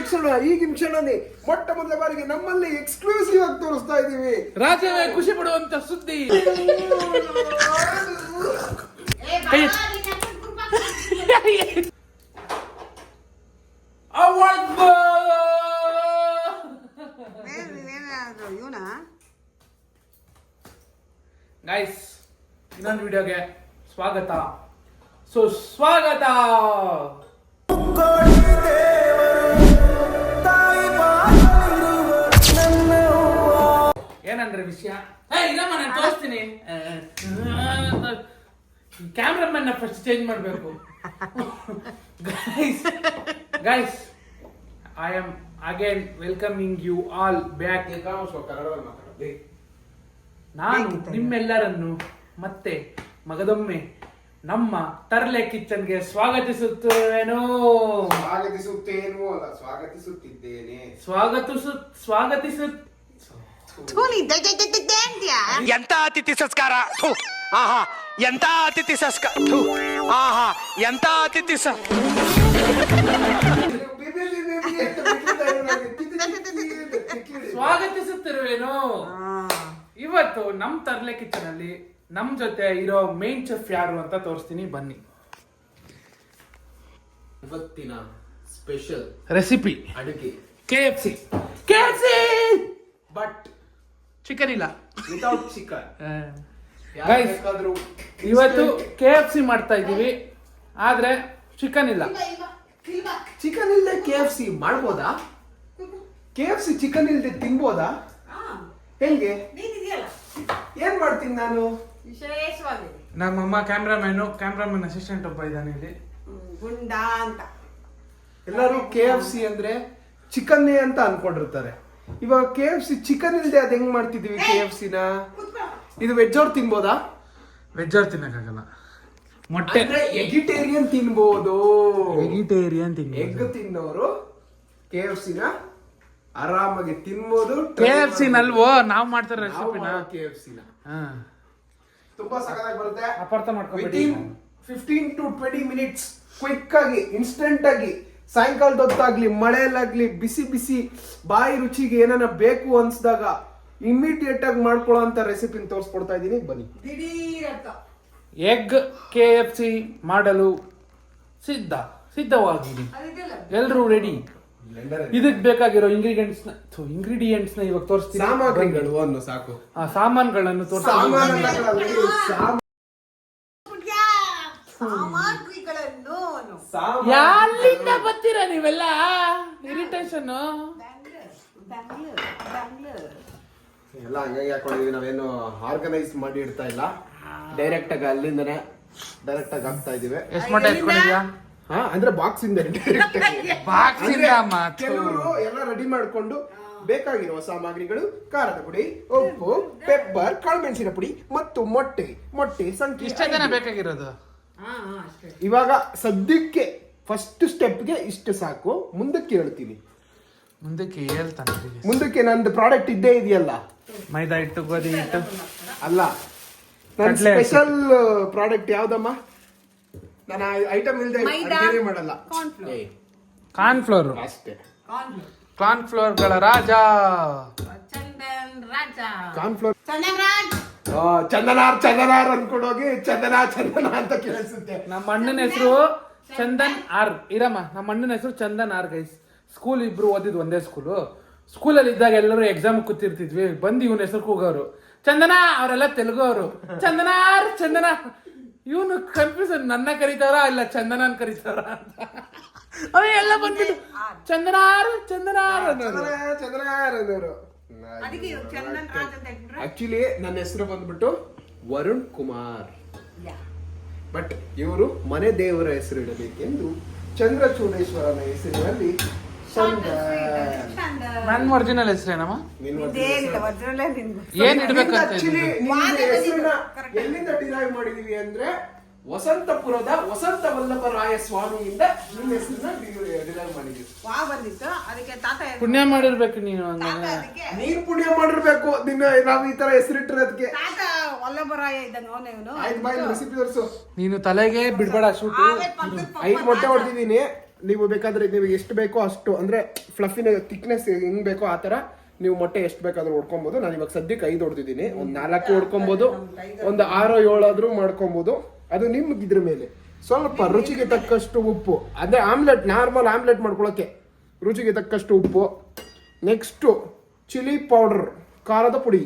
ಈ ಕ್ಷಣನೇ ಮೊಟ್ಟ ಮೊದಲ ಬಾರಿಗೆ ನಮ್ಮಲ್ಲಿ ಎಕ್ಸ್ಕ್ಲೂಸಿವ್ ಆಗಿ ತೋರಿಸ್ತಾ ಇದೀವಿ. ರಾಜ್ಯವೇ ಖುಷಿ ಪಡುವಂತ ಸುದ್ದಿ. ಗೈಸ್, ಇನ್ನೊಂದು ವಿಡಿಯೋಗೆ ಸ್ವಾಗತ. ಸುಸ್ವಾಗತ. ಏನಂದ್ರೆ ವಿಷಯ ಇಲ್ಲಮ್ಮ, ನಾನು ತೋರಿಸ್ತೀನಿ. ಕ್ಯಾಮ್ರಾಮನ್ ಫಸ್ಟ್ ಚೇಂಜ್ ಮಾಡಬೇಕು. Guys, I am again welcoming you all back. ನಾನು ನಿಮ್ಮೆಲ್ಲರನ್ನು ಮತ್ತೆ ಮಗದೊಮ್ಮೆ ನಮ್ಮ ತರ್ಲೆ ಕಿಚನ್ಗೆ ಸ್ವಾಗತಿಸುತ್ತೇನೋ. ಸ್ವಾಗತಿಸುತ್ತಿದ್ದೇನೆ. ಎಂತ ಅತಿಥಿ ಸಂಸ್ಕಾರ. ಆಹಾ, ಎಂತ ಅತಿಥಿ ಸಂಸ್ಕಾರ. ಆಹಾ, ಎಂತ ಅತಿಥಿ ಸ್ವಾಗತಿಸುತ್ತಿರುವೇನೋ. ಇವತ್ತು ನಮ್ ತರ್ಲೆ ಕಿಚನ್ ಅಲ್ಲಿ ನಮ್ ಜೊತೆ ಇರೋ ಮೇನ್ ಚೆಫ್ ಯಾರು ಅಂತ ತೋರಿಸ್ತೀನಿ, ಬನ್ನಿ. ಇವತ್ತಿನ ಸ್ಪೆಷಲ್ ರೆಸಿಪಿ ಅಡುಗೆ KFC. ಬಟ್ ಚಿಕನ್ ಇಲ್ಲ, ವಿತೌಟ್ ಚಿಕನ್. ಗೈಸ್, ಇವತ್ತು KFC ಮಾಡ್ತಾ ಇದೀವಿ, ಆದ್ರೆ ಚಿಕನ್ ಇಲ್ಲ. ಚಿಕನ್ ಇಲ್ಲದೆ KFC ಮಾಡ್ಬೋದಾ? KFC ಚಿಕನ್ ಇಲ್ಲದೆ ತಿನ್ಬೋದಾ? ಹೆಂಗೆ? ಏನ್ ಮಾಡ್ತೀನಿ ನಾನು? ನಮ್ಮಮ್ಮ ಕ್ಯಾಮ್ರಾಮನ್ ಅಸಿಸ್ಟೆಂಟ್ ಒಬ್ಬ ಇದ್ದಾನೆ ಇಲ್ಲಿ, ಗುಂಡಾ ಅಂತ. ಎಲ್ಲರೂ KFC ಅಂದ್ರೆ ಚಿಕನ್ನೇ ಅಂತ ಅನ್ಕೊಂಡಿರ್ತಾರೆ. ಇವಾಗ KFC ಚಿಕನ್ ಇಲ್ಲದೆ ಅದ್ ಹೆಂಗ್ ಮಾಡ್ತಿದೀವಿ KFC ನ? ಇದು ವೆಜ್ ಅವ್ರು ತಿನ್ಬೋದಾ? ವೆಜ್ ಅವ್ರು ತಿನ್ನಕ್ಕಾಗಲ್ಲ. ಮೊಟ್ಟೆ ವೆಜಿಟೇರಿಯನ್ ತಿನ್ಬೋದು. ಎಗ್ ತಿನ್ನೋರು KFC ನ ಆರಾಮಾಗಿ ತಿನ್ಬೋದು. KFC ನಲ್ವೋ ನಾವ್ ಮಾಡ್ತಾರ ರೆಸಿಪಿನ. KFC ನ ತುಂಬಾ ಸಖತ್ತಾಗಿ ಬರುತ್ತೆ. ಅಪಾರ್ಥ ಮಾಡ್ಕೊಂಡ್ಬಿಡಿ. ವಿತಿನ್ 15 to 20 ಮಿನಿಟ್ಸ್ ಕ್ವಿಕ್ ಆಗಿ, ಇನ್ಸ್ಟೆಂಟ್ ಆಗಿ, ಸಾಯಂಕಾಲದ ಹೊತ್ತಾಗ್ಲಿ, ಮಳೆಯಲ್ಲಾಗ್ಲಿ, ಬಿಸಿ ಬಿಸಿ ಬಾಯಿ ರುಚಿಗೆ ಏನಾನ ಬೇಕು ಅನ್ಸ್ದಾಗ ಇಮಿಡಿಯೇಟ್ ಆಗಿ ಮಾಡ್ಕೊಳ್ಳೋ ಅಂತ ರೆಸಿಪಿನ ತೋರಿಸ್ಕೊಡ್ತಾ ಇದೀನಿ, ಬನ್ನಿ. ಎಗ್ KFC ಮಾಡಲು ಸಿದ್ಧವಾಗಿರಿ. ಎಲ್ರೂ ರೆಡಿ. ಇದಕ್ ಬೇಕಾಗಿರೋ ಇಂಗ್ರೀಡಿಯೆಂಟ್ಸ್ ನ ಇವಾಗ ತೋರಿಸ್ತೀನಿ. ಸಾಮಗ್ರಿಗಳು ಒಂದು ಸಾಕು. ಸಾಮಾನುಗಳನ್ನು ತೋರಿಸ್ತೀನಿ. ಎಲ್ಲಿಂದ ಬರ್ತೀರಾ ನೀವೆಲ್ಲ? ಇರಿಟೇಷನ್ ಎಲ್ಲ ಹಂಗಾಗಿ ಹಾಕೊಂಡಿದೀವಿ. ನಾವೇನು ಆರ್ಗನೈಸ್ ಮಾಡಿ ಇಡ್ತಾ ಇಲ್ಲ, ಡೈರೆಕ್ಟ್ ಆಗಿ ಅಲ್ಲಿಂದನೇ ಡೈರೆಕ್ಟ್ ಆಗಿ ಹಾಕ್ತಾ ಇದೀವಿ. ಎಷ್ಟು ಮಟ್ಟ ಎತ್ಕೊಂಡಿದ್ಯಾ? ಅಂದ್ರೆ ಬಾಕ್ಸ್ ಇಂದ ಕೆಲವರು ಎಲ್ಲ ರೆಡಿ ಮಾಡ್ಕೊಂಡು ಬೇಕಾಗಿರುವ ಸಾಮಗ್ರಿಗಳು: ಖಾರದ ಪುಡಿ, ಉಪ್ಪು, ಪೆಪ್ಪರ್, ಕಾಳುಮೆಣಸಿನ ಪುಡಿ ಮತ್ತು ಮೊಟ್ಟೆ ಸಂಖ್ಯೆ ಇಷ್ಟ ಜನ ಬೇಕಾಗಿರೋದು. ಇವಾಗ ಸದ್ಯಕ್ಕೆ ಫಸ್ಟ್ ಸ್ಟೆಪ್ಗೆ ಇಷ್ಟು ಸಾಕು. ಮುಂದಕ್ಕೆ ಹೇಳ್ತೀನಿ. ಮುಂದಕ್ಕೆ ಹೇಳ್ತಾನೆ. ಮುಂದಕ್ಕೆ ನಂದು ಪ್ರಾಡಕ್ಟ್ ಇದ್ದೇ ಇದೆಯಲ್ಲ, ಮೈದಾ ಹಿಟ್ಟು, ಗೋಧಿ ಹಿಟ್ಟು ಅಲ್ಲ, ನನ್ನ ಸ್ಪೆಷಲ್ ಪ್ರಾಡಕ್ಟ್ ಯಾವ್ದಮ್ಮ? ನಾನು ಐಟಮ್ ಇಲ್ಲದೆ ಅಡುಗೆ ಮಾಡಲ್ಲ. ಕಾರ್ನ್ಫ್ಲೋರ್ ಅಷ್ಟೇ. ಕಾರ್ನ್ಫ್ಲೋರ್ಗಳ ರಾಜ ಕಾರ್ನ್ಫ್ಲೋರ್. ಚಂದನಾರ್ ಅನ್ಕೊಂಡೋಗಿ ಚಂದನ ಅಂತ ಕೇಳಿಸುತ್ತೆ. ನಮ್ಮ ಅಣ್ಣನ ಹೆಸರು ಚಂದನ್ ಆರ್. ಇರಮ್ಮ, ನಮ್ಮ ಅಣ್ಣನ ಹೆಸರು ಚಂದನ್ ಆರ್. ಗೈಸ್, ಸ್ಕೂಲ್ ಇಬ್ರು ಓದಿದ್ ಒಂದೇ ಸ್ಕೂಲಲ್ಲಿ ಇದ್ದಾಗ ಎಲ್ಲರೂ ಎಕ್ಸಾಮ್ ಕೂತಿರ್ತಿದ್ವಿ. ಬಂದು ಇವನ ಹೆಸರು ಕೂಗೋರು ಚಂದನ. ಅವರೆಲ್ಲ ತೆಲುಗು ಅವರು. ಚಂದನ. ಇವನು ಕನ್ಫ್ಯೂಷನ್, ನನ್ನ ಕರೀತಾರ ಇಲ್ಲ ಚಂದನನ್ ಕರೀತಾರ ಅಂತ. ಎಲ್ಲ ಬಂದ್ಬಿಟ್ಟು ಚಂದನಾರ್ ಅನ್ನೋರು. ಆಕ್ಚುಲಿ ನನ್ನ ಹೆಸರು ಬಂದ್ಬಿಟ್ಟು ವರುಣ್ ಕುಮಾರ್. ಬಟ್ ಇವರು ಮನೆ ದೇವರ ಹೆಸರು ಇಡಬೇಕೆಂದು ಚಂದ್ರಚೂಡೇಶ್ವರನ ಹೆಸರಿನಲ್ಲಿ ನನ್ನ ಒರಿಜಿನಲ್ ಹೆಸರೇನಮ್ಮ? ಏನ್ ಇಡ್ಬೇಕಂತ ಎಲ್ಲಿಂದ ಡಿರೈವ್ ಮಾಡಿದೀವಿ ಅಂದ್ರೆ ವಸಂತಪುರದ ವಸಂತ ವಲ್ಲಭರಾಯ ಸ್ವಾಮಿಯಿಂದ ನಿಮ್ಮ ಹೆಸರನ್ನ ಡಿರೈವ್ ಮಾಡಿದೀವಿ. ಪುಣ್ಯ ಮಾಡಿರ್ಬೇಕು ನೀನು. ನೀನ್ ಪುಣ್ಯ ಮಾಡಿರ್ಬೇಕು. ನಾವು ಈ ತರ ಹೆಸರಿಟ್ಟಿರೋದಕ್ಕೆ. ರೆಸಿಪಿ ತೋರಿಸು. ನೀನು ತಲೆಗೆ ಬಿಡ್ಬೇಡ. ಶೂಟ್ 5 ಮೊಟ್ಟೆ ಹೊಡೆದಿದ್ದೀನಿ. ನೀವು ಬೇಕಾದ್ರೆ ನೀವು ಎಷ್ಟು ಬೇಕೋ ಅಷ್ಟು ಅಂದ್ರೆ ಫ್ಲಫಿನ ಥಿಕ್ನೆಸ್ ಹೆಂಗ್ ಬೇಕೋ ಆ ತರ ನೀವು ಮೊಟ್ಟೆ ಎಷ್ಟು ಬೇಕಾದ್ರೂ ಹೊಡ್ಕೊಬಹುದು. ನಾನು ಇವಾಗ ಸದ್ಯಕ್ಕೆ 5 ಹೊಡೆದಿದ್ದೀನಿ. ಒಂದು 4 ಹೊಡ್ಕೊಬಹುದು, ಒಂದು 6 7 ಆದ್ರೂ ಮಾಡ್ಕೊಬಹುದು. ಅದು ನಿಮ್ಗೆ ಇದ್ರ ಮೇಲೆ. ಸ್ವಲ್ಪ ರುಚಿಗೆ ತಕ್ಕಷ್ಟು ಉಪ್ಪು, ಅದೇ ಆಮ್ಲೆಟ್ ನಾರ್ಮಲ್ ಆಮ್ಲೆಟ್ ಮಾಡ್ಕೊಳಕ್ಕೆ ರುಚಿಗೆ ತಕ್ಕಷ್ಟು ಉಪ್ಪು. ನೆಕ್ಸ್ಟು ಚಿಲ್ಲಿ ಪೌಡರ್, ಖಾರದ ಪುಡಿ.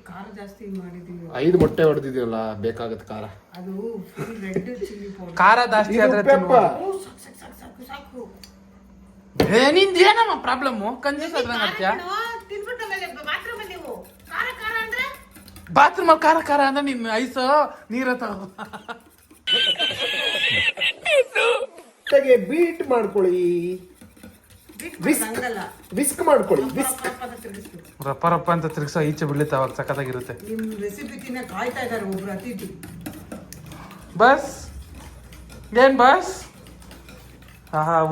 ಖಾರ ಜಾಸ್ತಿ ಮಾಡಿದೀವಿ. 5 ಮೊಟ್ಟೆ ಹೊಡೆದಿದ್ದೀವಲ್ಲ, ಬೇಕಾಗತ್ತೆ ಖಾರ. ಅದು ಫುಲ್ ರೆಡ್ ಚಿಲ್ಲಿ ಪೌಡರ್. ಖಾರ ಜಾಸ್ತಿ ಆದ್ರೆ ಸಾಕು ನಿಂದೇನಮ್ಮ ಪ್ರಾಬ್ಲಮ್? ಕಂಜೂಸ್ ಆದ್ರೆ ಮಾಡ್ತೀಯಾ? ತಿನ್ಬಿಟ್ಟ ಮೇಲೆ ಬಾತ್ರೂಮ್ ನೀವು ಖಾರ ಖಾರ ಅಂದ್ರೆ ಬಾತ್ರೂಮ್ ಅಲ್ಲಿ ಖಾರ ಖಾರ ಅಂದ್ರೆ ನಿನ್ನ ಐಸ ನೀರ ತಗೋ. ಬೀಟ್ ಮಾಡ್ಕೊಳ್ಳಿ, ಹಂಗಲ್ಲ ವಿಸ್ಕ್ ಮಾಡ್ಕೊಳ್ಳಿ. ವಿಸ್ಕ್ ರಪ್ಪ ರಪ್ಪ ಅಂತ ತಿರ್ಗ್ಸ ಈಚೆ ಬಿಡ್ಲಿತ್ತ, ಅವಾಗ ಸಖತ್ತಾಗಿರುತ್ತೆ. ನಿಮ್ ರೆಸಿಪಿ ತಿನ್ನ ಕಾಯ್ತಾ ಇದಾರೆ ಒಬ್ರು ಅತಿಥಿ. ಬಸ್ ಏನ್ ಬಸ್?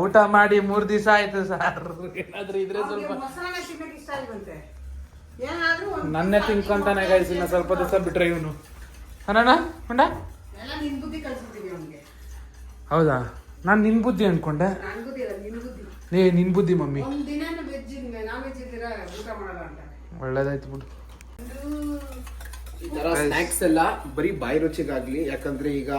ಊಟ ಮಾಡಿ 3 ದಿವಸ ಆಯ್ತು ಸರ್. ಏನಾದ್ರೂ ಇದ್ರೆ ಸ್ವಲ್ಪ ಮಸಾಲೆ ತಿನ್ನಕ್ಕೆ ಇಷ್ಟ ಇಲ್ವಂತೆ. ಏನಾದ್ರೂ ನನ್ನೇ ತಿನ್ಕೊಂತಾನೆ ಗೈಸ್. ಇನ್ನ ಸ್ವಲ್ಪ ದಿವಸ ಬಿಟ್ರೆ ಇವನು ಅಣ್ಣ ಹೊಂಡ ಎಲ್ಲ ನಿನ್ ಬುದ್ಧಿ ಕಳ್ಸಿರ್ತೀವಿ ಅವ್ನಿಗೆ. ಹೌದಾ? ನಾನ್ ನಿನ್ ಬುದ್ಧಿ ಅನ್ಕೊಂಡೆ. ನನ್ ಬುದ್ಧಿ ಅಲ್ಲ, ನಿನ್ ಬುದ್ಧಿ. ನಿನ್ ಬುದ್ಧಿ ಮಮ್ಮಿ. ಒಂದ್ ದಿನ ವೆಜ್ ನಾನ್ ವೆಜ್ ಇದ್ದೀರಾ ಊಟ ಮಾಡಲ್ಲ ಅಂತ. ಒಳ್ಳೇದಾಯ್ತು ಬಿಡು. ಈ ತರ ಸ್ನಾಕ್ಸ್ ಎಲ್ಲ ಬರೀ ಬಾಯಿ ರುಚಿಗಾಗ್ಲಿ, ಯಾಕಂದ್ರೆ ಈಗ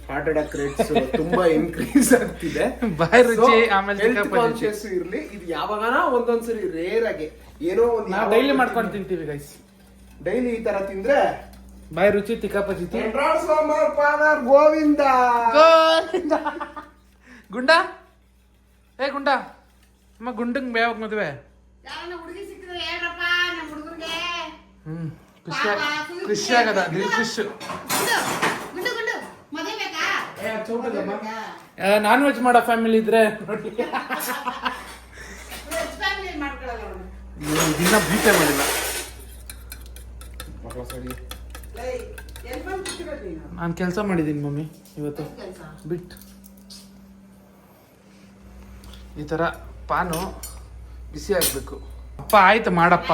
ಹಾರ್ಟ್ ಅಟ್ಯಾಕ್ ರೇಟ್ಸ್ ತುಂಬಾ ಇನ್ಕ್ರೀಸ್ ಆಗ್ತಿದೆ. ಬಾಯಿ ರುಚಿ ಆಮೇಲೆ ಕಾನ್ಶಿಯಸ್ ಇರ್ಲಿ. ಇದು ಯಾವಾಗನ ಒಂದೊಂದ್ಸರಿ ರೇರ್ ಆಗಿ ಏನೋ ಒಂದು ನಾವು ಡೈಲಿ ಮಾಡ್ಕೊಂಡು ತಿಂತೀವಿ ಗೈಸ್. ಡೈಲಿ ಈ ತರ ತಿಂದ್ರೆ ಬಾಯಿ ರುಚಿ ತಿಕ್ಕಾಪಚಿತಿ. ಗೋವಿಂದ ಗುಂಡ ಏ ಗುಂಡ ಅಮ್ಮ ಗುಂಡಂಗ್ ಯಾವಾಗ ಮದುವೆ? ಯಾರನ್ನ ಹುಡುಗಿ ಸಿಕ್ಕಿದ್ರೆ ಹೇಳ್ರಪ್ಪ ನಮ್ಮ ಹುಡುಗರಿಗೆ. ಖುಷಿ ಆಗದ ದಿಲ್ ಖುಷಿ. ಗುಂಡು ಗುಂಡು ಮದುವೆ ಬೇಕಾ? ನಾನ್ ವೆಜ್ ಮಾಡೋ ಫ್ಯಾಮಿಲಿ ಇದ್ರೆ ನೋಡಿ. ವೆಜ್ ಫ್ಯಾಮಿಲಿ ಮಾಡ್ಕೊಳ್ಳಲ್ಲ ಅವ್ನು. ದಿನ ಬೀಟೆ ಮಾಡಿಲ್ಲ. ಎಲ್ಲಿ ಬಂದು ಕೂತಿರೋದು ನೀನು? ನಾನು ಕೆಲಸ ಮಾಡಿದ್ದೀನಿ ಮಮ್ಮಿ ಇವತ್ತು ಕೆಲ್ಸ? ಬಿಟ್. ಈ ತರ ಪಾನು ಬಿಸಿ ಆಗ್ಬೇಕು. ಅಪ್ಪ ಆಯ್ತು ಮಾಡಪ್ಪ.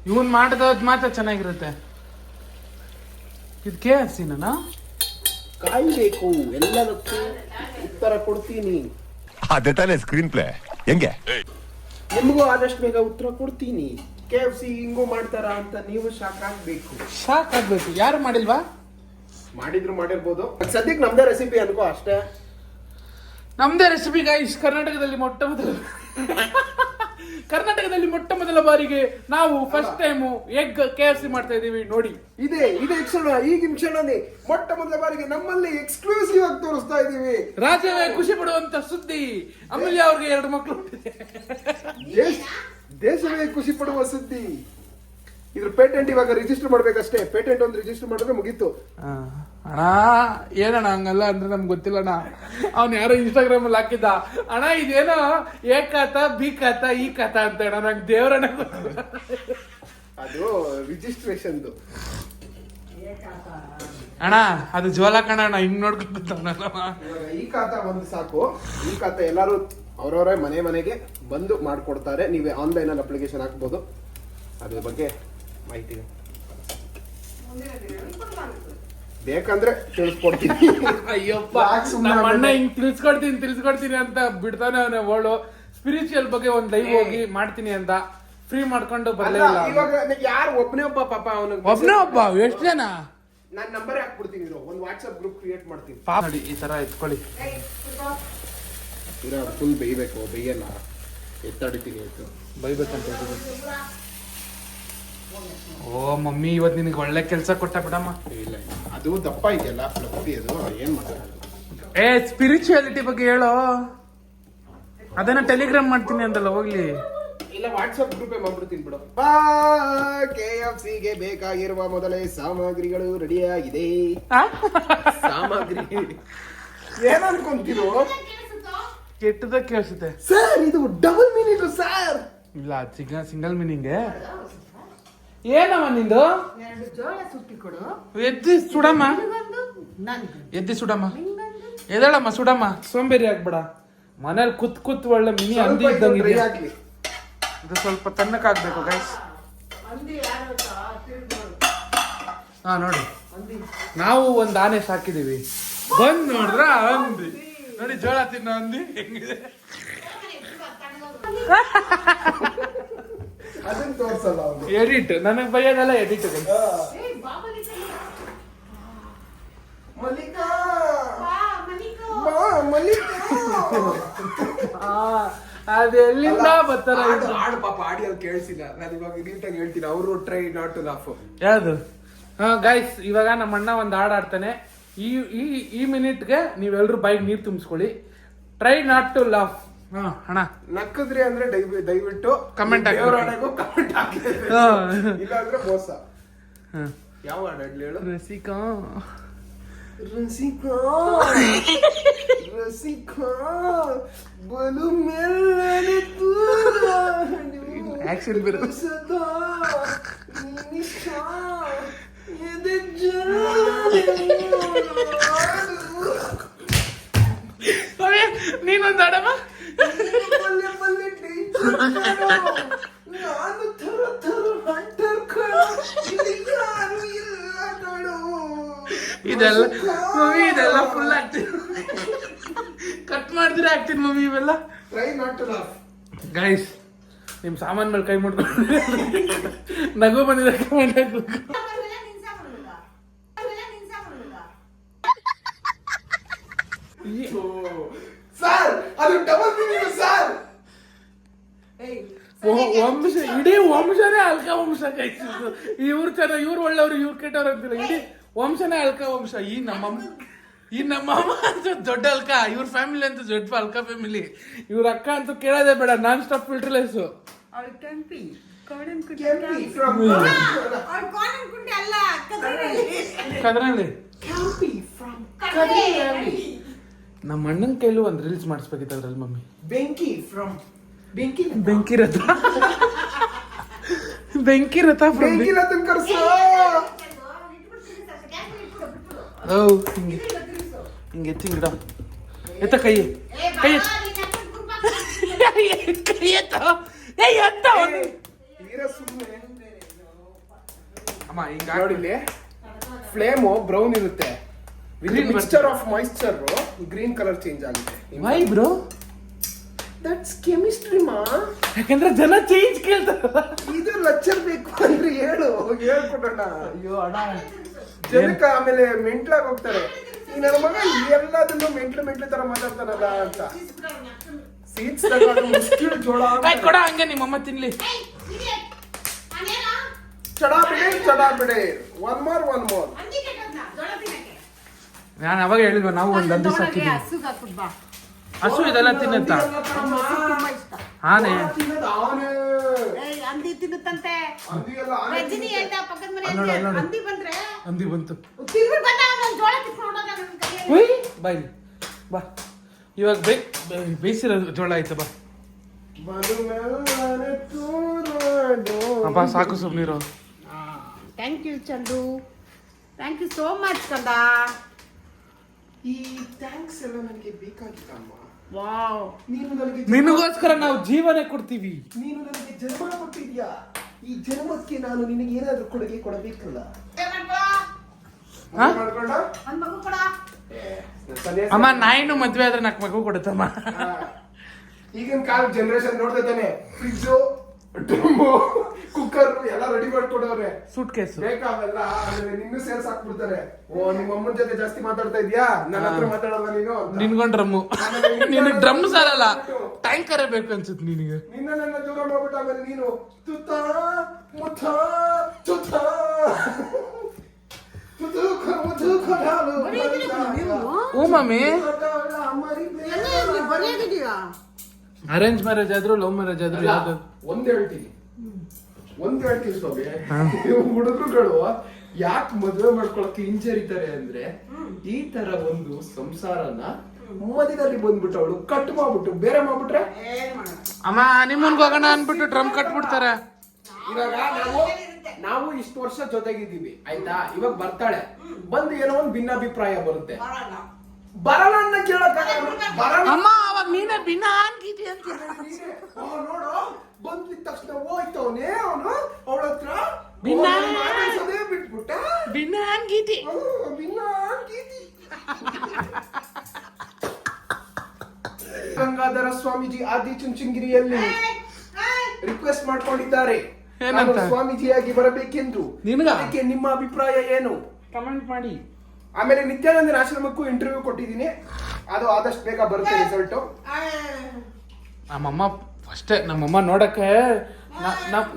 ಇವನ್ ಮಾಡಿದದ್ ಮಾತ್ರ ಚೆನ್ನಾಗಿರುತ್ತೆ. ಇದು KFC ನಾ? ಕಾಯ್ಬೇಕು, ಎಲ್ಲದಕ್ಕೂ ಉತ್ತರ ಕೊಡ್ತೀನಿ. ಅದೇ ತಾನೇ ಸ್ಕ್ರೀನ್ ಪ್ಲೇ. ಹೆಂಗೆ? ನಿಮಗೂ ಆದಷ್ಟು ಬೇಗ ಉತ್ತರ ಕೊಡ್ತೀನಿ. KFC ಹಿಂಗೂ ಮಾಡ್ತಾರ ಅಂತ ನೀವು ಶಾಕ್ ಆಗ್ಬೇಕು. ಶಾಕ್ ಆಗ್ಬೇಕು. ಯಾರು ಮಾಡಿಲ್ವಾ? ಮಾಡಿದ್ರು ಮಾಡಿರ್ಬೋದು. ಸದ್ಯಕ್ಕೆ ನಮ್ದೇ ರೆಸಿಪಿ ಅನ್ಕೋ ಅಷ್ಟೇ. ನಮ್ದೇ ರೆಸಿಪಿ ಗೈಸ್. ಕರ್ನಾಟಕದಲ್ಲಿ ಮೊಟ್ಟ ಮೊದಲ ಬಾರಿಗೆ ನಾವು ಫಸ್ಟ್ ಟೈಮು ಎಗ್ KFC ಮಾಡ್ತಾ ಇದೀವಿ ನೋಡಿ. ಇದೇ ಕ್ಷಣ, ಈಗಿನ ಕ್ಷಣನೇ ಮೊಟ್ಟ ಮೊದಲ ಬಾರಿಗೆ ನಮ್ಮಲ್ಲಿ ಎಕ್ಸ್ಕ್ಲೂಸಿವ್ ಆಗಿ ತೋರಿಸ್ತಾ ಇದೀವಿ. ರಾಜ್ಯವೇ ಖುಷಿ ಪಡುವಂತ ಸುದ್ದಿ. ಅಮೂಲ್ಯ ಅವ್ರಿಗೆ 2 ಮಕ್ಕಳು ಹುಟ್ಟಿದೆ. ದೇಶವೇ ಖುಷಿ ಪಡುವ ಸುದ್ದಿ. ಇದ್ರ ಪೇಟೆಂಟ್ ಇವಾಗ ರಿಜಿಸ್ಟರ್ ಮಾಡ್ಬೇಕಷ್ಟೇ. ಪೇಟೆಂಟ್ ಒಂದು ರಿಜಿಸ್ಟರ್ ಮಾಡಿದ್ರೆ ಮುಗೀತು. ಅಣ್ಣ ಏನಣ್ಣ ಹಂಗಲ್ಲ ಅಂದ್ರೆ ನಮ್ಗೆ ಗೊತ್ತಿಲ್ಲ ಅಣ್ಣ. ಅವ್ನು ಯಾರೋ ಇನ್ಸ್ಟಾಗ್ರಾಮ್ ಅಲ್ಲಿ ಹಾಕಿದ್ದ, ಅಣ್ಣ ಇದೇನೋ ಎ ಖಾತ ಬಿ ಖಾತ ಈ ಖಾತ ಅಂತ ಅಣ್ಣ. ನಂಗೆ ದೇವರಣ್ಣ ಅದು ರಿಜಿಸ್ಟ್ರೇಷನ್ ಅಣ್ಣ. ಅದು ಜ್ವಾಲ ಕಣ ಅಣ್ಣ. ಹಿಂಗ್ ನೋಡ್ಕೊಂಡು ಈ ಖಾತ ಒಂದು ಸಾಕು. ಈ ಖಾತ ಎಲ್ಲಾರು ಅವರವರೇ ಮನೆಗೆ ಬಂದು ಮಾಡ್ಕೊಡ್ತಾರೆ. ನೀವೇ ಆನ್ಲೈನ್ ಅಲ್ಲಿ ಅಪ್ಲಿಕೇಶನ್ ಹಾಕ್ಬೋದು. ಅದ್ರ ಬಗ್ಗೆ ಮಾಹಿತಿ ಬೇಕಂದ್ರೆ ತಿಳಿಸ್ಕೊಡ್ತೀನಿ. ಅಯ್ಯಪ್ಪ ನಮ್ಮ ಅಣ್ಣ ಹಿಂಗ್ ತಿಳ್ಸ್ಕೊಡ್ತೀನಿ ಅಂತ ಬಿಡ್ತಾನೆ ಅವನೇ. ಓಳು ಸ್ಪಿರಿಚುವಲ್ ಬಗ್ಗೆ ಒಂದ್ ಲೈವ್ ಹೋಗಿ ಮಾಡ್ತೀನಿ ಅಂತ ಫ್ರೀ ಮಾಡ್ಕೊಂಡು ಬರ್ಲಿಲ್ಲ. ಇವಾಗ ಯಾರು ಒಬ್ಬನೇ ಒಬ್ಬ ಪಾಪ ಅವನು ಒಬ್ಬ ಎಷ್ಟು ಜನ? ನಾನ್ ನಂಬರ್ ಹಾಕ್ಬಿಡ್ತೀನಿ. ಒಂದು ವಾಟ್ಸ್ಆಪ್ ಗ್ರೂಪ್ ಕ್ರಿಯೇಟ್ ಮಾಡ್ತೀನಿ. ನೋಡಿ ಈ ತರ ಎತ್ಕೊಳ್ಳಿ. ಫುಲ್ ಬೇಯ್ಬೇಕು. ಬೇಯಲ್ಲ, ಎತ್ತಾಡಿತೀನಿ ಆಯ್ತು. ಬೈಬೇಕಂತ ಹೇಳ್ತೀನಿ. ಓ ಮಮ್ಮಿ ಇವತ್ತು ನಿನಗೆ ಒಳ್ಳೆ ಕೆಲಸ ಕೊಟ್ಟ ಬಿಡಮ್ಮ. ಇಲ್ಲ ಅದು ದಪ್ಪ ಇದೆಯಲ್ಲ ಫ್ಲಫಿ, ಅದು ಏನ್ ಮಾಡೋದು. ಸ್ಪಿರಿಚುಯಾಲಿಟಿ ಬಗ್ಗೆ ಹೇಳೋ. ಅದನ್ನ ಟೆಲಿಗ್ರಾಮ್ ಮಾಡ್ತೀನಿ ಅಂತಲ್ಲ, ಹೋಗ್ಲಿ. ಇಲ್ಲ ವಾಟ್ಸ್ಆಪ್ ಗ್ರೂಪ್ ಮಾಡ್ಬಿಡ್ತೀನಿ ಬಿಡು. KFCಗೆ ಬೇಕಾಗಿರುವ ಮೊದಲೇ ಸಾಮಗ್ರಿಗಳು ರೆಡಿಯಾಗಿದೆ. ಸಾಮಗ್ರಿ ಏನ್ ಅನ್ಕೊಂತೀರೋ? ಕೆಟ್ಟದ ಕೇಳಿಸುತ್ತೆ ಸರ್. ಇದು ಡಬಲ್ ಮೀನಿಂಗ್ ಸರ್. ಇಲ್ಲ ಸಿಂಗಲ್ ಮೀನಿಂಗ್. ಏನಮ್ಮ ನಿಂದು? 2 ಜೋಳ ಸುಟ್ಟಿ ಕೊಡು. ಎದ್ದಿ ಸುಡಮ್ಮ. ನನಗೆ ಎದ್ದಿ ಸುಡಮ್ಮ. ಎದಳಮ್ಮ ಸುಡಮ್ಮ. ಸೋಂಬೇರಿ ಆಗ್ಬೇಡ. ಮನೇಲಿ ಕೂತ್ ಒಳ್ಳೆ ಮಿನಿ ಹಂದಿ ಇದ್ದಂಗೆ ಆಗ್ಲಿ. ಇದು ಸ್ವಲ್ಪ ತಣ್ಣಕ್ಕಾಗ್ಬೇಕು ಗೈಸ್. ಹಾ ನೋಡಿ, ನಾವು ಒಂದ್ ಆನೆ ಸಾಕಿದೀವಿ. ಬಂದ್ ನೋಡ್ರ ಹಂದಿ. ನೋಡಿ ಜೋಳ ತಿನ್ನೋ ಹಂದಿ ಹೆಂಗಿದೆ. ಅದನ್ನ ತೋರ್ಸಲ್ಲ ಅವ್ನು. ಎಡಿಟ್ ನನಗೆ ಬೈಯೋದೆಲ್ಲ ಎಡಿಟ್. ಮಲ್ಲಿಕಾ ಮನಿಕೋ ಬಾ ಮಲ್ಲಿಕಾ. ಅದೆಲ್ಲಿಂದ ಬರ್ತಾರ ಹಾಡು ಪಾಪ ಆಡಿಯೋದು ಕೇಳಿಸಿಲ್ಲ. ನಾನು ಇವಾಗ ನೀಟಾಗಿ ಹೇಳ್ತೀನಿ. ಅವರು ಟ್ರೈ ನಾಟ್ ಟು ಲಾಫ್. ಯಾವ್ದು? ಗೈಸ್ ಇವಾಗ ನಮ್ಮ ಅಣ್ಣ ಒಂದು ಹಾಡು ಆಡ್ತಾನೆ. ಈ ಮಿನಿಟ್ಗೆ ನೀವೆಲ್ಲರೂ ಬೈಕ್ ನೀರು ತುಂಬಿಸ್ಕೊಳ್ಳಿ. Try not to laugh. ಅಣ್ಣ ನಕ್ಕದ್ರಿ ಅಂದ್ರೆ ದಯವಿಟ್ಟು ಕಮೆಂಟ್ ಹಾಕಿ. ಕಮೆಂಟ್ ಹಾಕಿ. ಇಲ್ಲ ಅಂದ್ರೆ ಮೋಸ. ಯಾವ ಹಾಡು ಆಡ್ಲಿ ಹೇಳು? ರಸಿಕಾ ರಸಿಕಾ ರಸಿಕಾ ಬಲು ಮೆಲ್ಲನೆ ಆಕ್ಷನ್ ಬೇರೆ. ನೀನೊಂದು ಆಡಮ್ಮ. ನಾನು ಥರ ಥರ ಹಂಟರ್ ಇದೆಲ್ಲ ಮಮ್ಮಿ ಇದೆಲ್ಲ ಫುಲ್ ಆಗ್ತೀನಿ. ಕಟ್ ಮಾಡಿದ್ರೆ ಆಗ್ತೀನಿ ಮಮ್ಮಿ ಇವೆಲ್ಲ. Try not to laugh. Guys ನಿಮ್ ಸಾಮಾನ್ ಮೇಲೆ ಕೈ ಮಾಡ್ಕೊಂಡು ನಗು ಬಂದಿದೆ. ಕಮೆಂಟ್ ಹಾಕ್ಬೇಕು. ಸರ್ ಅದು ಡಬಲ್ ಮೀನಿಂಗ್ ಸರ್. ವಂಶ ಇಡೀ ವಂಶನೇ ಅಲ್ಕ ವಂಶ ಗೈಸ್. ಇವ್ರು ಚೆನ್ನಾಗಿ ಇವ್ರು ಒಳ್ಳೆಯವ್ರು ಇವ್ರು ಕೆಟ್ಟವ್ರು ಅಂತಿಲ್ಲ. ಇಡೀ ವಂಶನೇ ಅಲ್ಕ ವಂಶ. ಈ ನಮ್ಮಮ್ಮ ಅಂತ ದೊಡ್ಡ ಅಲ್ಕ. ಇವ್ರ ಫ್ಯಾಮಿಲಿ ಅಂತ ದೊಡ್ಡ ಅಲ್ಕ ಫ್ಯಾಮಿಲಿ. ಇವ್ರ ಅಕ್ಕ ಅಂತೂ ಕೇಳೋದೇ ಬೇಡ. Non stop filterless. ಕದ್ರಲ್ಲಿ ನಮ್ಮ ಅಣ್ಣನ ಕೈಲೂ ಒಂದು ರೀಲ್ಸ್ ಮಾಡಿಸ್ಬೇಕಿತ್ತು ಅದ್ರಲ್ಲಿ ಮಮ್ಮಿ. ಬೆಂಕಿ ಫ್ರಮ್ ಬೆಂಕಿ ಬೆಂಕಿ ರಥ. ಬೆಂಕಿ ರಥ ಬೆಂಕಿ ರತನ್ ಕರ್ಸೋ. ಹಿಂಗೆ ಹಿಂಗೆ ಎತ್ತಿಂಗಿಡ ಎತ್ತ ಕೈ ಕೈ ಕೈ ಎತ್ತ. ಅಮ್ಮ ಹಿಂಗ ನೋಡಿಲ್ಲಿ ಫ್ಲೇಮು ಬ್ರೌನ್ ಇರುತ್ತೆ. Green mixture of moisture green colour change ಆಗುತ್ತೆ. Why bro? ದಟ್ಸ್ ಕೆಮಿಸ್ಟ್ರಿ ಮಾ. ಯಾಕಂದ್ರೆ ಜನ ಚೇಂಜ್ ಕೇಳ್ತಾರ. ಇದು ಲೆಕ್ಚರ್ ಬೇಕು ಅಂದ್ರೆ ಹೇಳು, ಹೇಳ್ಕೊಡೋಣ. ಅಯ್ಯೋ ಅಣ್ಣ ಜನಕ್ಕೆ ಆಮೇಲೆ ಮೆಂಟ್ಲಾಗಿ ಹೋಗ್ತಾರೆ. ಈ ನನ್ನ ಮಗ ಎಲ್ಲದನ್ನು ಮೆಂಟ್ಲು ತರ ಮಾತಾಡ್ತಾನಲ್ಲ ಅಂತ. ಸೀಡ್ಸ್ ಮುಸ್ಕಿಲ್ ಜೋಳ ಕೊಡ ಹಂಗೆ ನಿಮ್ಮಮ್ಮ ತಿನ್ಲಿ. ಚಡಾ ಬಿಡೆ. ಒನ್ ಮೋರ್ ನಾನು ಅವಾಗ ಹೇಳಿದ್ವ ನಾವು ಒಂದು ಹಂದಿ ಸಾಕಿದ್ವಿ. ಹಸು ಇದೆಲ್ಲ ತಿನ್ನುತ್ತ ಆನೆ ಹಂದಿ ತಿನ್ನುತ್ತಂತೆ. ರಜನಿ ಹೇಳ್ತಾ ಪಕ್ಕದ ಮನೆ ಹಂದಿ ಬಂದ್ರೆ ಹಂದಿ ಬಂತು. ತಿನ್ಬಿಟ್ಟು ಬಂದ ಅವ್ನು ಜೋಳ ಕಿತ್ಕೊಂಡು ಹೋದ ನನ್ನ ಕೈಯಲ್ಲಿ. ಬಾಯ್ ಬಾ. ಇವಾಗ ಬೇಯಿಸಿರೋ ಜೋಳ ಆಯ್ತು ಬಾ. ಅಪ್ಪ ಸಾಕು ಸುಮ್ನಿರೋ. Thank you Chandu. Thank you so much ಕಂದ. ಈ ಥ್ಯಾಂಕ್ಸ್ ಎಲ್ಲ ನನಗೆ ಬೇಕಾಗಿತ್ತಮ್ಮ. ವಾವ್, ನೀನು ನನಗೆ ನಿನಗೋಸ್ಕರ ನಾವು ಜೀವನ ಕೊಡ್ತೀವಿ. ನೀನು ನನಗೆ ಜನ್ಮ ಕೊಟ್ಟಿದ್ಯಾ. ಈ ಜನ್ಮಕ್ಕೆ ನಾನು ನಿನಗೆ ಏನಾದ್ರೂ ಕೊಡುಗೆ ಕೊಡಬೇಕಲ್ಲ. ಒಂದ್ ಮಗು ಕೊಡ. ಅಮ್ಮ ನಾಯಿನು ಮದ್ವೆ ಆದ್ರೆ ನಾಲ್ಕು ಮಗು ಕೊಡುತ್ತಮ್ಮ. ಈಗಿನ ಕಾಲ ಜನರೇಷನ್ ನೋಡ್ತಾ ಇದ್ದಾನೆ. ಫ್ರಿಡ್ಜು, ಡ್ರಮ್ಮು, ಕುಕ್ಕರ್ ಎಲ್ಲ ರೆಡಿ ಮಾಡ್ಕೊಡವ್ರೆ. ಸೂಟ್ ಕೇಸ್ ಬೇಕಾವೆಲ್ಲ ಆಮೇಲೆ ನಿನ್ನೂ ಸೇರ್ಸ್ ಹಾಕ್ಬಿಡ್ತಾರೆ. ಓ ನಿಮ್ಮ ಅಮ್ಮನ ಜೊತೆ ಜಾಸ್ತಿ ಮಾತಾಡ್ತಾ ಇದ್ಯಾ, ನನ್ನ ಹತ್ರ ಮಾತಾಡಲ್ಲ ನೀನು. ನಿನ್ಗೊಂಡ್ ಡ್ರಮ್ಮು. ನಿನ್ ಡ್ರಮ್ ಸಾರಲ್ಲ, ಟ್ಯಾಂಕರೇ ಬೇಕು ಅನ್ಸುತ್ತೆ ನಿನಗೆ. ನಿನ್ನ ದೂರ ಮಾಡ್ಬಿಟ್ಟು ಆಮೇಲೆ ನೀನು ತುತ್ತ ಮುತ್ತ ತುತ್ತ ಓ ಮಮ್ಮಿ, ಅರೇಂಜ್ ಮ್ಯಾರೇಜ್ ಆದ್ರೂ ಲವ್ ಮ್ಯಾರೇಜ್ ಆದ್ರೂ ಯಾವ್ದು? ಒಂದ್ ಹೇಳ್ತೀನಿ ಸ್ವಾಮಿ. ಹುಡುಗರುಗಳು ಯಾಕೆ ಮದುವೆ ಮಾಡ್ಕೊಳಕ್ಕೆ ಹಿಂಜರಿತಾರೆ ಅಂದ್ರೆ, ಈ ತರ ಒಂದು ಸಂಸಾರನ ಮಧ್ಯದಲ್ಲಿ ಬಂದ್ಬಿಟ್ಟು ಅವಳು ಕಟ್ ಮಾಡ್ಬಿಟ್ಟು ಬೇರೆ ಮಾಡ್ಬಿಟ್ರೆ, ಅಮ್ಮ ನಿಮ್ಮನ್ಗೆ ಹೋಗೋಣ ಅನ್ಬಿಟ್ಟು ಡ್ರಮ್ ಕಟ್ಬಿಡ್ತಾರೆ. ಇವಾಗ ನಾವು ಇಷ್ಟು ವರ್ಷ ಜೊತೆಗಿದ್ದೀವಿ ಆಯ್ತಾ. ಇವಾಗ ಬರ್ತಾಳೆ, ಬಂದು ಏನೋ ಒಂದು ಭಿನ್ನಾಭಿಪ್ರಾಯ ಬರುತ್ತೆ. ಬರಲ್ಲ ಅಂತ ಕೇಳಕ್ ಅಮ್ಮ ಅವಾಗ ನೀನೇ ಭಿನ್ನ ಅನ್ಕಿದ್ದಿ ಅಂತ ನೋಡು. ಬಂದಿದ ತಕ್ಷಣ ಹೋಯ್ತವನೇ ಅವನು ಅವಳ ಹತ್ರ ಭಿನ್ನ ಬಿಟ್ಬಿಟ್ಟ. ಭಿನ್ನ ಅನ್ಗೀತಿ. ಭಿನ್ನ ಗೀತಿ. ಗಂಗಾಧರ ಸ್ವಾಮೀಜಿ ಆದಿಚುಂಚನಗಿರಿಯಲ್ಲಿ ರಿಕ್ವೆಸ್ಟ್ ಮಾಡ್ಕೊಂಡಿದ್ದಾರೆ ಏನಂತ? ನಾನು ಸ್ವಾಮೀಜಿಯಾಗಿ ಬರಬೇಕೆಂದು. ನಿನಗ? ಅದಕ್ಕೆ ನಿಮ್ಮ ಅಭಿಪ್ರಾಯ ಏನು? ಕಮೆಂಟ್ ಮಾಡಿ. ಆಮೇಲೆ ನಿತ್ಯಾನಂದನ ಆಶ್ರಮಕ್ಕೂ ಇಂಟರ್ವ್ಯೂ ಕೊಟ್ಟಿದ್ದೀನಿ, ಅದು ಆದಷ್ಟು ಬೇಗ ಬರುತ್ತೆ ರಿಸಲ್ಟ್. ನಮ್ಮಮ್ಮ ಅಷ್ಟೇ, ನಮ್ಮಮ್ಮ ನೋಡಕ್ಕೆ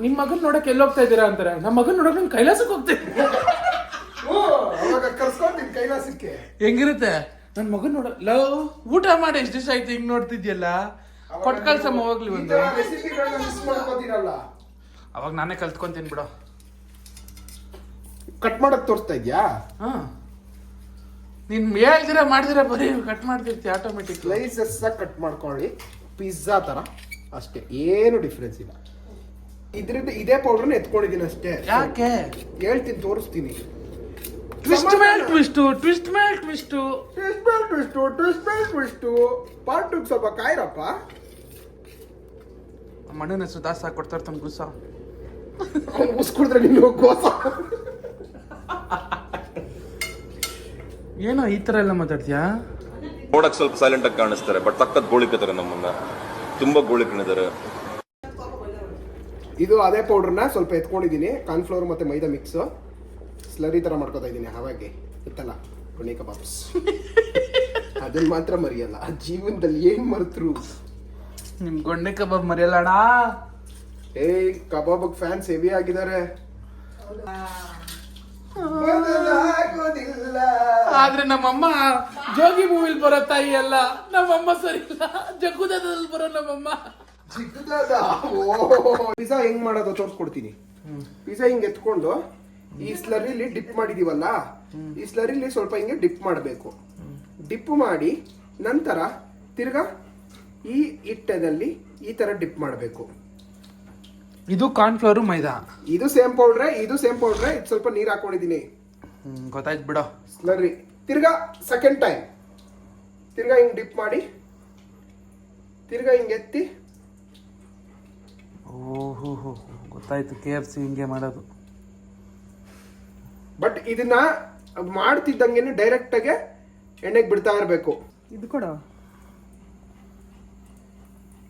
ನಿಮ್ ಮಗನ್ ನೋಡಕ್ಕೆ ಎಲ್ಲಿ ಹೋಗ್ತಾ ಇದ್ದೀರಾ ಅಂತಾರೆ. ನಮ್ಮ ಮಗನ್ ನೋಡಕ್ ನಾನು ಕೈಲಾಸಕ್ಕೆ ಹೋಗ್ತೀನಿ. ಅವಾಗ ಕರ್ಸ್ಕೊತೀನಿ ಕೈಲಾಸಕ್ಕೆ. ಹೆಂಗಿರುತ್ತೆ ನನ್ ಮಗನ್ ನೋಡ ಲವ್ ಊಟ ಮಾಡಿ ಎಷ್ಟು ದಿವಸ ಆಯ್ತು ಹಿಂಗ್ ನೋಡ್ತಿದ್ಯಲ್ಲ, ಕೊಟ್ ಕಳ್ಸಮ್ಮ ಹೋಗ್ಲಿ ಒಂದು. ರೆಸಿಪಿಗಳನ್ನ ಮಿಸ್ ಮಾಡ್ಕೋತೀರಲ್ಲ, ಅವಾಗ ನಾನೇ ಕಲ್ತ್ಕೊಂತೀನಿ ಬಿಡು. ಕಟ್ ಮಾಡಕ್ ತೋರಿಸ್ತಾ ಇದ್ಯಾ? ಹಾ, ನೀನ್ ಹೇಳ್ದಿರ ಮಾಡ್ದಿರ ಬರೀ ಕಟ್ ಮಾಡ್ತಿರ್ತಿ ಆಟೋಮೆಟಿಕ್. ಸ್ಲೈಸಸ್ ಕಟ್ ಮಾಡ್ಕೊಳ್ಳಿ, ಪಿಜ್ಜಾ ತರ ಅಷ್ಟೇ, ಏನು ಡಿಫ್ರೆನ್ಸ್ ಇಲ್ಲ. ಇದ್ರದ್ದು ಇದೇ ಪೌಡರ್ನ ಎತ್ಕೊಂಡಿದ್ದೀನಿ ಅಷ್ಟೇ. ಯಾಕೆ? ಹೇಳ್ತೀನಿ, ತೋರಿಸ್ತೀನಿ. ಟ್ವಿಸ್ಟ್ ಮೇಲೆ ಟ್ವಿಸ್ಟು, ಟ್ವಿಸ್ಟ್ ಮೇಲೆ ಟ್ವಿಸ್ಟು, ಪಾರ್ಟ್ 2 ಸ್ವಲ್ಪ ಕಾಯಿರಪ್ಪ. ಮಣ್ಣನ ಹೆಸರು ದಾಸ ಕೊಡ್ತಾರೆ ತಮ್ಮ ಗುಸ. ಅವ್ನು ಉಸ್ಕುಡಿದ್ರೆ ನೀನು ಗೋಸ. ಏನೋ ಈ ತರ ಎಲ್ಲ ಮಾತಾಡ್ತೀಯಾ? ನೋಡಕ್ ಸ್ವಲ್ಪ ಸೈಲೆಂಟ್ ಆಗಿ ಕಾಣಿಸ್ತಾರೆ, ಬಟ್ ಸಖತ್ ಗೋಳಿಕತಾರೆ, ನಮ್ಮನ್ನ ತುಂಬಾ ಗೋಳಿಕೊಂಡಿದ್ದಾರೆ. ಇದು ಅದೇ ಪೌಡರ್ನ ಸ್ವಲ್ಪ ಎತ್ಕೊಂಡಿದ್ದೀನಿ, ಕಾರ್ನ್ಫ್ಲವರ್ ಮತ್ತೆ ಮೈದಾ ಮಿಕ್ಸ್ ಸ್ಲರಿ ತರ ಮಾಡ್ಕೊತಾ ಇದ್ದೀನಿ. ಹಾಗಾಗಿ ಇತ್ತಲ್ಲ ಕೊನೆ ಕಬಾಬ್ಸ್, ಅದನ್ನ ಮಾತ್ರ ಮರಿಯಲ್ಲ. ಆ ಜೀವನದಲ್ಲಿ ಏನ್ ಮರ್ತರು. ನಿಮ್ ಗೊಂಡೆ ಕಬಾಬ್ ಮರೆಯಲ್ಲಣ್ಣ. ಕಬಾಬ್ ಫ್ಯಾನ್ಸ್ ಹೆವಿ ಆಗಿದ್ದಾರೆ. ಆದ್ರೆ ನಮ್ಮಮ್ಮ ಜೋಗಿ ಮೂವಿಲ್ ಬರೋ ತಾಯಿ ಅಲ್ಲ, ನಮ್ಮಮ್ಮ ಸರಿ ಇಲ್ಲ, ಜಗ್ಗುದಲ್ಲಿ ಬರೋ ನಮ್ಮಮ್ಮ. ಪಿಜ್ಜಾ ಹೆಂಗ್ ಮಾಡೋದು ತೋರಿಸ್ಕೊಡ್ತೀನಿ. ಪಿಜ್ಜಾ ಹಿಂಗ್ ಎತ್ಕೊಂಡು ಈ ಸ್ಲರಿಲಿ ಡಿಪ್ ಮಾಡಿದೀವಲ್ಲ, ಈ ಸ್ಲರಿಲಿ ಸ್ವಲ್ಪ ಹಿಂಗೆ ಡಿಪ್ ಮಾಡಬೇಕು. ಡಿಪ್ ಮಾಡಿ ನಂತರ ತಿರ್ಗಾ ಈ ಹಿಟ್ಟದಲ್ಲಿ ಈ ತರ ಡಿಪ್ ಮಾಡಬೇಕು. ಇದು ಕಾರ್ನ್ಫ್ಲವರ್ ಮೈದಾ, ಇದು ಸೇಮ್ ಪೌಡ್ರೆ, ಇದು ಸ್ವಲ್ಪ ನೀರ್ ಹಾಕೊಂಡಿದೀನಿ. ಗೊತ್ತಾಯ್ತು ಬಿಡೋ. ಸ್ಲರಿ ತಿರ್ಗಾ ಸೆಕೆಂಡ್ ಟೈಮ್ ತಿರ್ಗಾ ಹಿಂಗ್ ಡಿಪ್ ಮಾಡಿ, ತಿರ್ಗಾ ಹಿಂಗ್ ಎತ್ತಿ. ಓಹೋ ಗೊತ್ತಾಯ್ತು, KFC ಹಿಂಗೆ ಮಾಡೋದು. ಬಟ್ ಇದನ್ನ ಮಾಡ್ತಿದ್ದಂಗೆ ಡೈರೆಕ್ಟ್ ಆಗಿ ಎಣ್ಣೆಗೆ ಬಿಡ್ತಾ ಇರ್ಬೇಕು. ಇದು ಕೊಡು.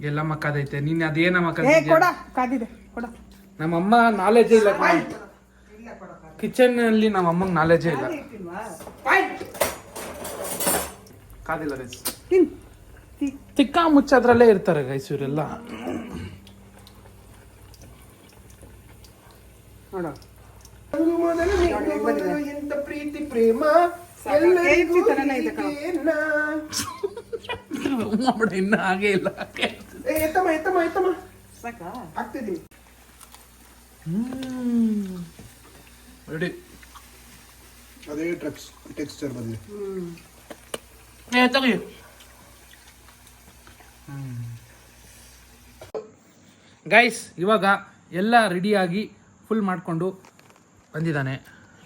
ಎಲ್ಲ ಮಕ್ಕದೈತೆ, ನೀನ್ ಅದೇನ ಕೊಡ, ಕಾದಿದೆ ಕೊಡ. ನಮ್ಮಮ್ಮ ನಾಲೆಜೇ ಇಲ್ಲ ಕಿಚನ್ ಅಲ್ಲಿ, ನಮ್ಮಮ್ಮಂಗ್ ನಾಲೆಜೇ ಇಲ್ಲ. ಕಾದಿಲ್ಲ ರೈಸ್, ತಿಕ್ಕ ಮುಚ್ಚದ್ರಲ್ಲೇ ಇರ್ತಾರೆ ಗೈಸ್ ಇವರೆಲ್ಲ. ಎಂತ ಪ್ರೀತಿ ಪ್ರೇಮ ಇನ್ನ ಹಾಗೆ ಇಲ್ಲ. ಎತ್ತಮ್ಮ ಆಗ್ತಿದ್ದೀನಿ. ರೆಡಿ. ಅದೇ ಟೆಕ್ಸ್ಚರ್ ಬಂದಿದೆ. ತಗಿ. ಗೈಸ್ ಇವಾಗ ಎಲ್ಲ ರೆಡಿಯಾಗಿ ಫುಲ್ ಮಾಡ್ಕೊಂಡು ಬಂದಿದ್ದಾನೆ.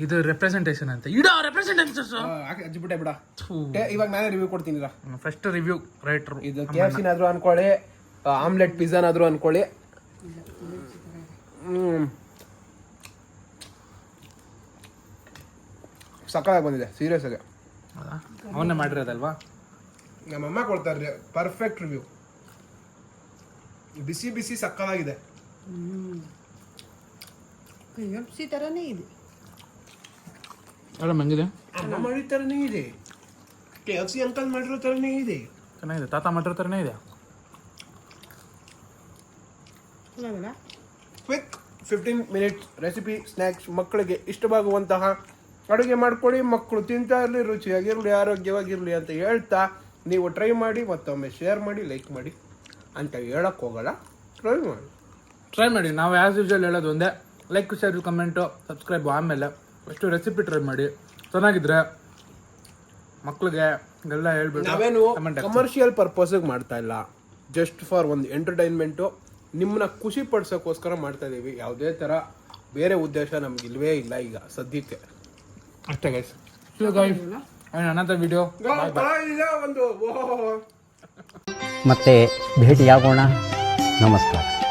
ಇದು ರೆಪ್ರೆಸೆಂಟೇಷನ್ ಅಂತ ಇಡೋ ರೆಪ್ರೆಸೆಂಟೇಷನ್ ಅಜ್ಜಿಬಿಟ್ಟೆ ಬಿಡ. ಇವಾಗ ನಾನೇ ರಿವ್ಯೂ ಕೊಡ್ತೀನಿ. First review writer. ಇದು KFC ನಾದ್ರೂ ಅನ್ಕೊಳ್ಳಿ, ಆಮ್ಲೆಟ್ ಪಿಜ್ಜಾನಾದ್ರೂ ಅನ್ಕೊಳ್ಳಿ, ಸಕ್ಕತ್ತಾಗಿ ಬಂದಿದೆ. ಸೀರಿಯಸ್ ಆಗಿ ಅವನ್ನೇ ಮಾಡಿರೋದಲ್ವಾ? ನಮ್ಮಮ್ಮ ಕೊಡ್ತಾರೆ ಪರ್ಫೆಕ್ಟ್ ರಿವ್ಯೂ. ಬಿಸಿ ಬಿಸಿ ಸಕ್ಕತ್ತಾಗಿದೆ. KFC ತರನೇ ಇದೆ. ಮೇಡಮ್ ಹೆಂಗಿದೆ? ಅಮ್ಮ ಮಾಡಿದ ಥರನೇ ಇದೆ, KFC ಅಂಕಲ್ ಮಾಡಿರೋ ಥರನೇ ಇದೆ. ಚೆನ್ನಾಗಿದೆ, ತಾತ ಮಾಡಿರೋ ಥರನೇ ಇದೆ. Quick 15 minutes recipe snacks. ಮಕ್ಕಳಿಗೆ ಇಷ್ಟವಾಗುವಂತಹ ಅಡುಗೆ ಮಾಡ್ಕೊಳ್ಳಿ, ಮಕ್ಕಳು ತಿಂತಾ ಇರಲಿ, ರುಚಿಯಾಗಿರಲಿ, ಆರೋಗ್ಯವಾಗಿರಲಿ ಅಂತ ಹೇಳ್ತಾ ನೀವು ಟ್ರೈ ಮಾಡಿ, ಮತ್ತೊಮ್ಮೆ ಶೇರ್ ಮಾಡಿ, ಲೈಕ್ ಮಾಡಿ ಅಂತ ಹೇಳಕ್ ಹೋಗಲ್ಲ. ಟ್ರೈ ಮಾಡಿ. ನಾವು ಆ್ಯಸ್ ಯೂಶುವಲ್ ಹೇಳೋದು ಒಂದೇ, ಲೈಕ್, ಶೇರ್, ಕಮೆಂಟು, ಸಬ್ಸ್ಕ್ರೈಬ್. ಆಮೇಲೆ ಅಷ್ಟು ರೆಸಿಪಿ ಟ್ರೈ ಮಾಡಿ, ಚೆನ್ನಾಗಿದ್ರೆ ಮಕ್ಳಿಗೆ ಎಲ್ಲ ಹೇಳ್ಬಿಟ್ಟು. ನಾವೇನು ಕಮರ್ಷಿಯಲ್ ಪರ್ಪಸ್ಗೆ ಮಾಡ್ತಾ ಇಲ್ಲ, ಜಸ್ಟ್ ಫಾರ್ ಒಂದು ಎಂಟರ್ಟೈನ್ಮೆಂಟು, ನಿಮ್ಮನ್ನ ಖುಷಿ ಪಡ್ಸೋಕ್ಕೋಸ್ಕರ ಮಾಡ್ತಾ ಇದೀವಿ. ಯಾವುದೇ ಥರ ಬೇರೆ ಉದ್ದೇಶ ನಮ್ಗೆ ಇಲ್ವೇ ಇಲ್ಲ ಈಗ ಸದ್ಯಕ್ಕೆ. ಅಷ್ಟೇ ಗೈಸ್. ಅನಂತರ ವಿಡಿಯೋ ಒಂದು ಮತ್ತೆ ಭೇಟಿಯಾಗೋಣ. ನಮಸ್ಕಾರ.